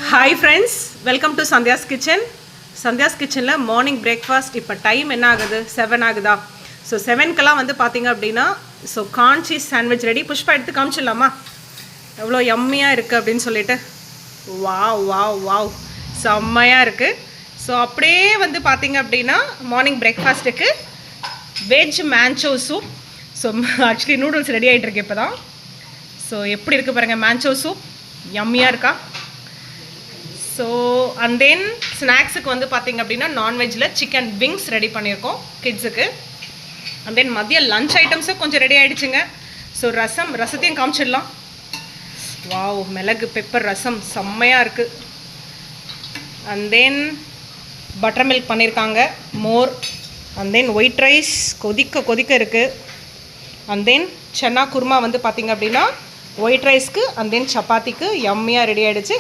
Hi friends, welcome to Sandhya's Kitchen. Sandhya's Kitchenல morning breakfast இப்போ time என்ன ஆகுது 7 ஆகுதா. ஸோ 7க்கெல்லாம் வந்து பார்த்தீங்க அப்படின்னா so corn cheese sandwich ready. Pushpa எடுத்து காமிச்சிடலாமா எவ்வளோ யம்மியாக இருக்குது அப்படின்னு சொல்லிட்டு. வாவ் வாவ் வாவ் செம்மையாக இருக்குது. ஸோ அப்படியே வந்து பார்த்தீங்க அப்படின்னா மார்னிங் பிரேக்ஃபாஸ்ட்டுக்கு veg manchow soup. So actually noodles ready ஆகிட்டுருக்கு இப்போ தான். ஸோ எப்படி இருக்குது பாருங்கள், மேன்ச்சோ சூப் யம்மியாக இருக்கா. ஸோ அண்ட் தென் ஸ்நாக்ஸுக்கு வந்து பார்த்திங்க அப்படின்னா நான்வெஜ்ஜில் சிக்கன் விங்ஸ் ரெடி பண்ணியிருக்கோம் கிட்ஸுக்கு. அண்ட் தென் மதிய லன்ச் ஐட்டம்ஸும் கொஞ்சம் ரெடி ஆகிடுச்சுங்க. ஸோ ரசத்தையும் காமிச்சிடலாம். வாவ், மிளகு பெப்பர் ரசம் செம்மையாக இருக்குது. அண்ட் தென் பட்டர் மில்க் பண்ணியிருக்காங்க, மோர். அண்ட் தென் ஒயிட் ரைஸ் கொதிக்க இருக்குது. அண்ட் தென் சன்னா குருமா வந்து பார்த்திங்க அப்படின்னா ஒயிட் ரைஸ்க்கு அண்ட் தென் சப்பாத்திக்கு யம்மியாக ரெடி ஆகிடுச்சு.